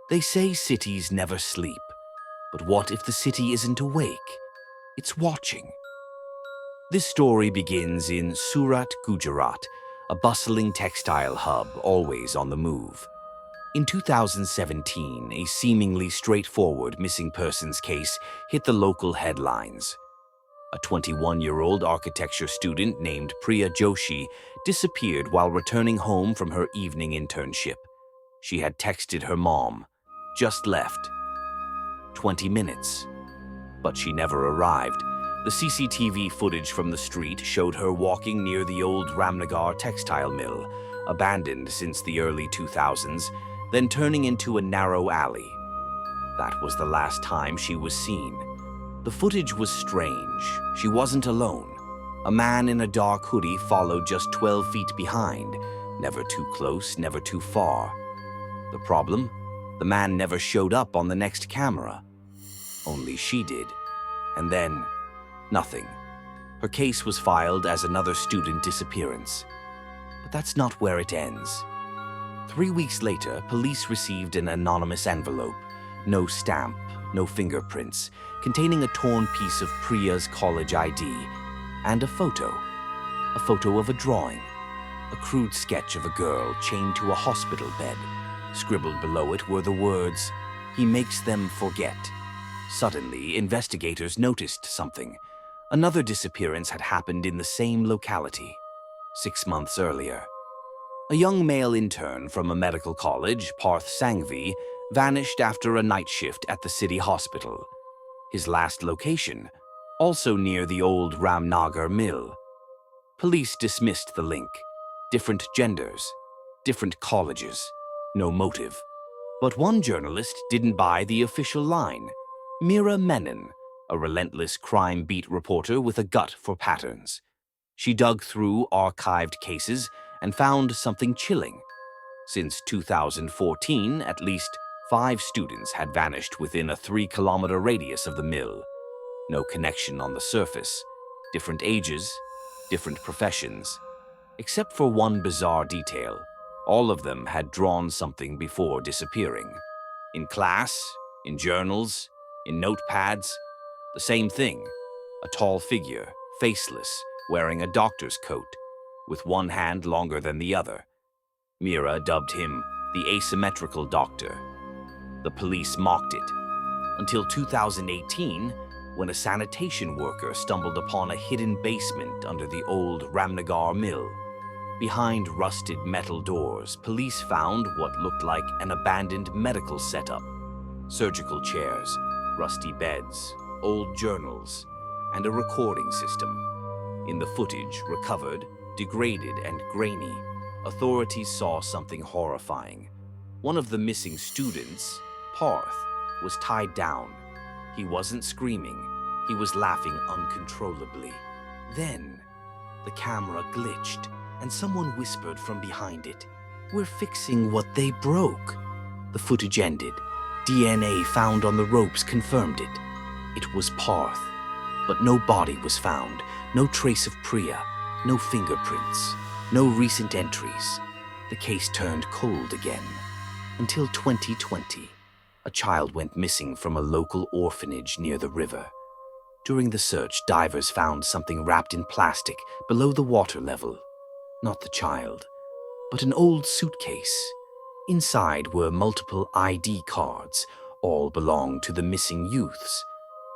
They say cities never sleep, but what if the city isn't awake? It's watching. This story begins in Surat, Gujarat, a bustling textile hub always on the move. In 2017, a seemingly straightforward missing persons case hit the local headlines. A 21-year-old architecture student named Priya Joshi disappeared while returning home from her evening internship. She had texted her mom, "Just left." 20 minutes. But she never arrived. The CCTV footage from the street showed her walking near the old Ramnagar textile mill, abandoned since the early 2000s, then turning into a narrow alley. That was the last time she was seen. The footage was strange. She wasn't alone. A man in a dark hoodie followed just 12 feet behind, never too close, never too far. The problem? The man never showed up on the next camera. Only she did. And then, nothing. Her case was filed as another student disappearance. But that's not where it ends. 3 weeks later, police received an anonymous envelope. No stamp, no fingerprints, containing a torn piece of Priya's college ID, and a photo. A photo of a drawing. A crude sketch of a girl chained to a hospital bed. Scribbled below it were the words, "He makes them forget." Suddenly, investigators noticed something. Another disappearance had happened in the same locality, 6 months earlier. A young male intern from a medical college, Parth Sangvi, vanished after a night shift at the city hospital. His last location, also near the old Ramnagar mill. Police dismissed the link. Different genders, different colleges, no motive. But one journalist didn't buy the official line. Meera Menon, a relentless crime beat reporter with a gut for patterns. She dug through archived cases and found something chilling. Since 2014, at least 5 students had vanished within a 3-kilometer radius of the mill. No connection on the surface. Different ages, different professions. Except for one bizarre detail. All of them had drawn something before disappearing. In class, in journals, in notepads, the same thing. A tall figure, faceless, wearing a doctor's coat, with one hand longer than the other. Meera dubbed him the asymmetrical doctor. The police mocked it, until 2018, when a sanitation worker stumbled upon a hidden basement under the old Ramnagar mill. Behind rusted metal doors, police found what looked like an abandoned medical setup. Surgical chairs, rusty beds, old journals, and a recording system. In the footage, recovered, degraded and grainy, authorities saw something horrifying. One of the missing students, Parth, was tied down. He wasn't screaming. He was laughing uncontrollably. Then, the camera glitched, and someone whispered from behind it, "We're fixing what they broke." The footage ended. DNA found on the ropes confirmed it. It was Parth, but no body was found, no trace of Priya, no fingerprints, no recent entries. The case turned cold again, until 2020. A child went missing from a local orphanage near the river. During the search, divers found something wrapped in plastic below the water level. Not the child, but an old suitcase. Inside were multiple ID cards, all belonged to the missing youths,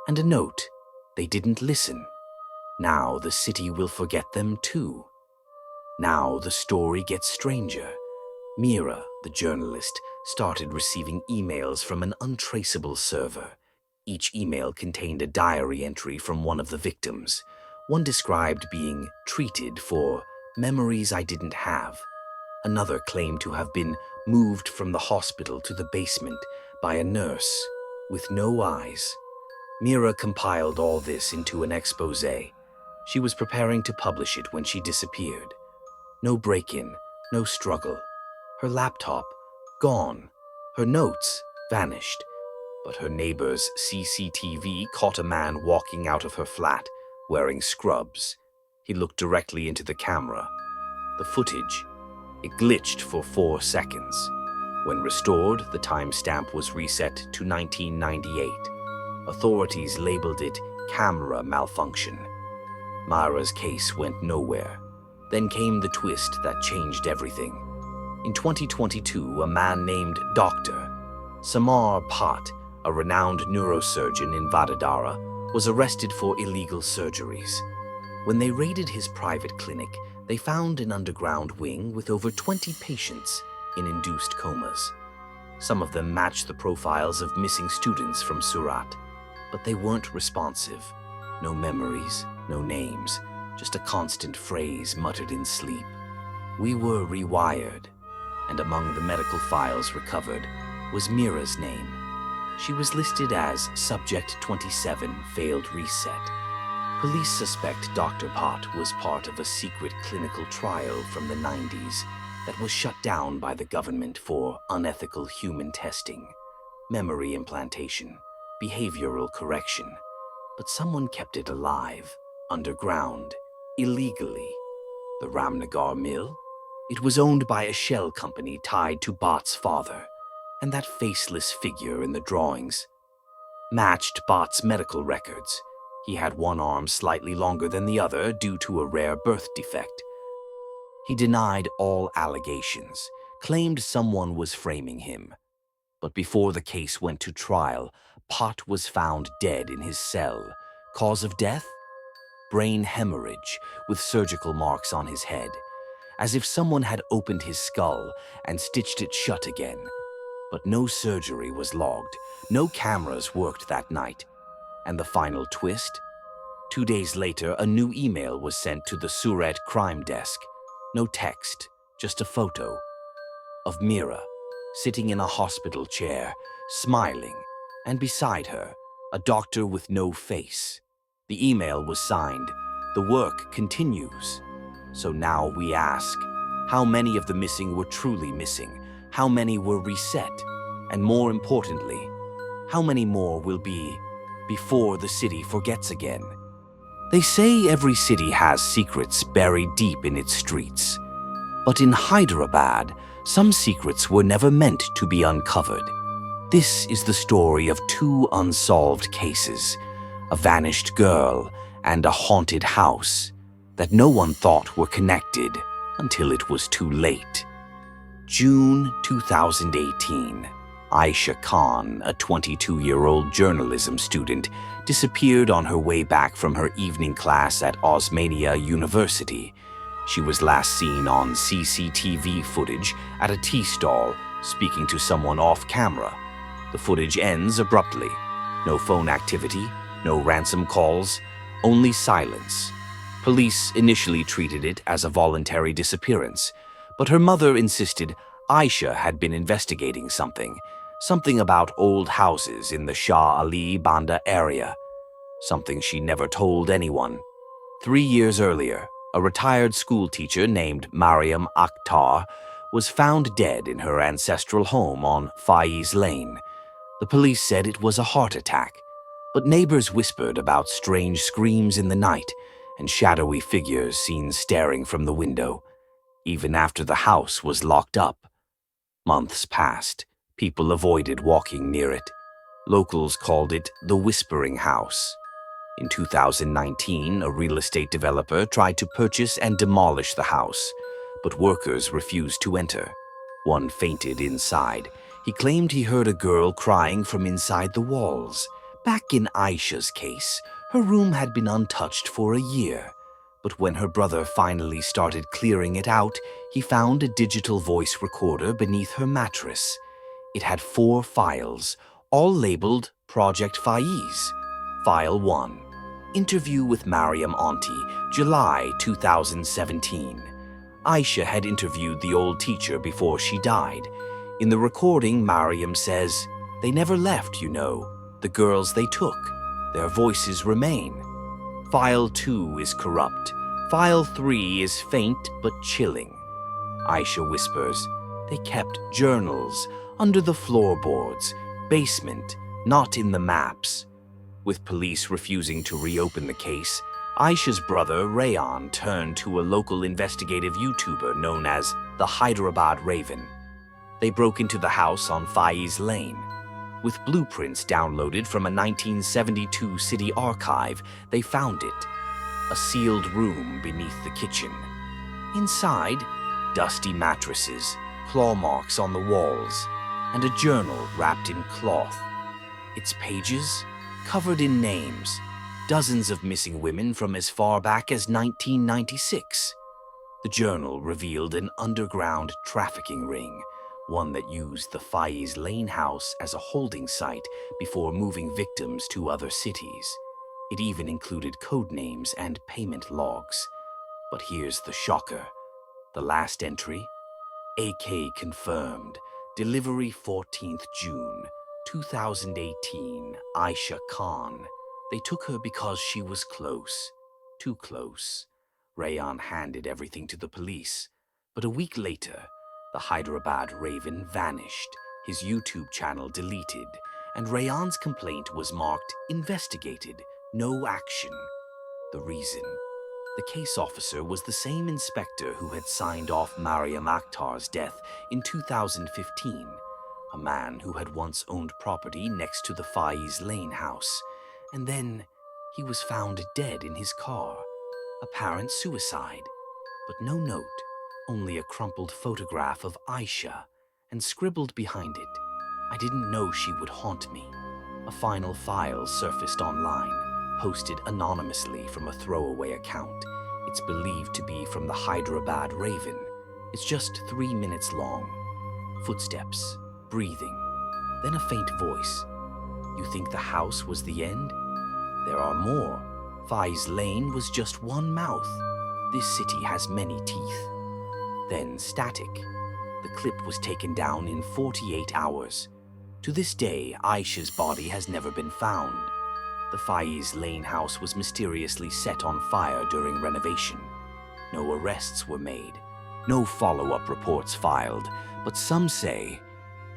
and a note, "They didn't listen. Now the city will forget them too." Now the story gets stranger. Meera, the journalist, started receiving emails from an untraceable server. Each email contained a diary entry from one of the victims. One described being treated for memories I didn't have. Another claimed to have been moved from the hospital to the basement by a nurse with no eyes. Meera compiled all this into an exposé. She was preparing to publish it when she disappeared. No break-in, no struggle. Her laptop, gone. Her notes, vanished. But her neighbor's CCTV caught a man walking out of her flat, wearing scrubs. He looked directly into the camera. The footage, it glitched for 4 seconds. When restored, the timestamp was reset to 1998. Authorities labeled it camera malfunction. Myra's case went nowhere. Then came the twist that changed everything. In 2022, a man named Dr. Samar Bhatt, a renowned neurosurgeon in Vadodara, was arrested for illegal surgeries. When they raided his private clinic, they found an underground wing with over 20 patients in induced comas. Some of them matched the profiles of missing students from Surat, but they weren't responsive. No memories, no names, just a constant phrase muttered in sleep. We were rewired, and among the medical files recovered was Mira's name. She was listed as Subject 27, Failed Reset. Police suspect Dr. Bhatt was part of a secret clinical trial from the 90s that was shut down by the government for unethical human testing, memory implantation, behavioral correction. But someone kept it alive, underground, illegally. The Ramnagar mill? It was owned by a shell company tied to Bhatt's father, and that faceless figure in the drawings matched Bhatt's medical records. He had one arm slightly longer than the other due to a rare birth defect. He denied all allegations, claimed someone was framing him. But before the case went to trial, Bhatt was found dead in his cell. Cause of death? Brain hemorrhage with surgical marks on his head, as if someone had opened his skull and stitched it shut again. But no surgery was logged, no cameras worked that night. And the final twist? 2 days later, a new email was sent to the Surat crime desk. No text, just a photo of Mira, sitting in a hospital chair, smiling, and beside her, a doctor with no face. The email was signed, "The work continues." So now we ask, how many of the missing were truly missing? How many were reset? And more importantly, how many more will be before the city forgets again? They say every city has secrets buried deep in its streets. But in Hyderabad, some secrets were never meant to be uncovered. This is the story of two unsolved cases, a vanished girl and a haunted house that no one thought were connected until it was too late. June 2018. Ayesha Khan, a 22-year-old journalism student, disappeared on her way back from her evening class at Osmania University. She was last seen on CCTV footage at a tea stall, speaking to someone off camera. The footage ends abruptly. No phone activity, no ransom calls, only silence. Police initially treated it as a voluntary disappearance, but her mother insisted Ayesha had been investigating something about old houses in the Shah Ali Banda area, something she never told anyone. 3 years earlier, a retired school teacher named Mariam Akhtar was found dead in her ancestral home on Faiz Lane. The police said it was a heart attack, but neighbors whispered about strange screams in the night and shadowy figures seen staring from the window, even after the house was locked up. Months passed. People avoided walking near it. Locals called it the Whispering House. In 2019, a real estate developer tried to purchase and demolish the house, but workers refused to enter. One fainted inside. He claimed he heard a girl crying from inside the walls. Back in Ayesha's case, her room had been untouched for a year. But when her brother finally started clearing it out, he found a digital voice recorder beneath her mattress. It had 4 files, all labeled Project Faiz. File 1. Interview with Mariam Auntie, July 2017. Ayesha had interviewed the old teacher before she died. In the recording, Mariam says, "They never left, you know. The girls they took. Their voices remain." File 2 is corrupt. File 3 is faint but chilling. Ayesha whispers, "They kept journals under the floorboards, basement, not in the maps." With police refusing to reopen the case, Ayesha's brother Rayan turned to a local investigative YouTuber known as the Hyderabad Raven. They broke into the house on Faiz Lane. With blueprints downloaded from a 1972 city archive, they found it. A sealed room beneath the kitchen. Inside, dusty mattresses, claw marks on the walls, and a journal wrapped in cloth. Its pages covered in names, dozens of missing women from as far back as 1996. The journal revealed an underground trafficking ring, one that used the Faiz Lane house as a holding site before moving victims to other cities. It even included code names and payment logs. But here's the shocker. The last entry? AK confirmed. Delivery 14th June, 2018. Ayesha Khan. They took her because she was close. Too close. Rayan handed everything to the police. But a week later, the Hyderabad Raven vanished, his YouTube channel deleted, and Rayan's complaint was marked investigated, no action. The reason? The case officer was the same inspector who had signed off Mariam Akhtar's death in 2015, a man who had once owned property next to the Faiz Lane house, and then he was found dead in his car. Apparent suicide, but no note, only a crumpled photograph of Ayesha, and scribbled behind it, "I didn't know she would haunt me." A final file surfaced online, posted anonymously from a throwaway account. It's believed to be from the Hyderabad Raven. It's just 3 minutes long. Footsteps, breathing, then a faint voice. "You think the house was the end? There are more. Faiz Lane was just one mouth. This city has many teeth." Then static. The clip was taken down in 48 hours. To this day, Aisha's body has never been found. The Faiz Lane house was mysteriously set on fire during renovation. No arrests were made. No follow-up reports filed. But some say,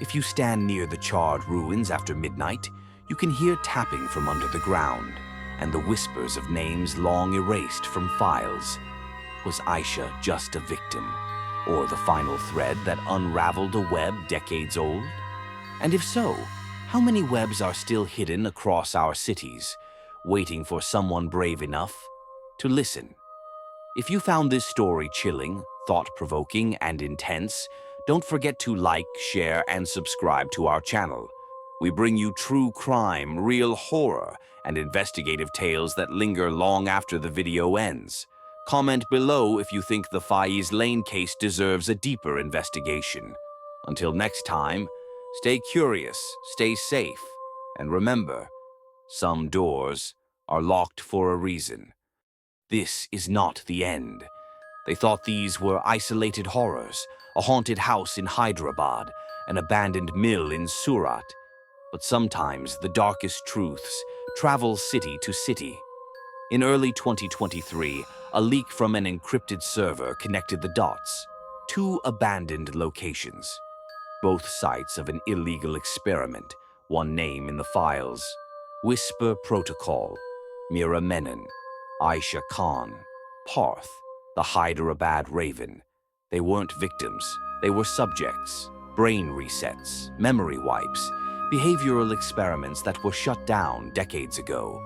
if you stand near the charred ruins after midnight, you can hear tapping from under the ground and the whispers of names long erased from files. Was Ayesha just a victim, or the final thread that unraveled a web decades old? And if so, how many webs are still hidden across our cities, waiting for someone brave enough to listen? If you found this story chilling, thought-provoking, and intense, don't forget to like, share, and subscribe to our channel. We bring you true crime, real horror, and investigative tales that linger long after the video ends. Comment below if you think the Faiz Lane case deserves a deeper investigation. Until next time, stay curious, stay safe, and remember, some doors are locked for a reason. This is not the end. They thought these were isolated horrors, a haunted house in Hyderabad, an abandoned mill in Surat. But sometimes the darkest truths travel city to city. In early 2023, a leak from an encrypted server connected the dots. 2 abandoned locations. Both sites of an illegal experiment, one name in the files. Whisper Protocol, Mira Menon, Ayesha Khan, Parth, the Hyderabad Raven. They weren't victims, they were subjects. Brain resets, memory wipes, behavioral experiments that were shut down decades ago,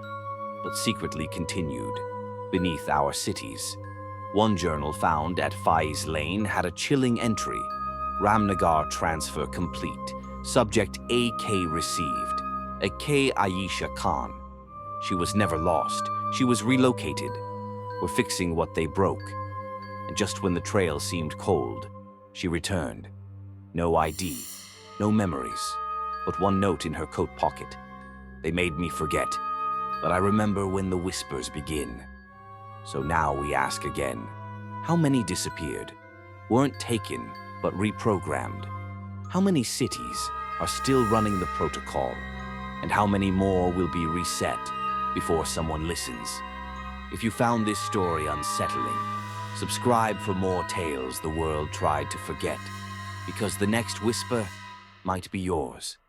but secretly continued beneath our cities. One journal found at Faiz Lane had a chilling entry. Ramnagar transfer complete. Subject AK received. AK Ayesha Khan. She was never lost. She was relocated. We're fixing what they broke. And just when the trail seemed cold, she returned. No ID, no memories, but one note in her coat pocket. They made me forget, but I remember when the whispers begin. So now we ask again, how many disappeared? Weren't taken, but reprogrammed? How many cities are still running the protocol? And how many more will be reset before someone listens? If you found this story unsettling, subscribe for more tales the world tried to forget, because the next whisper might be yours.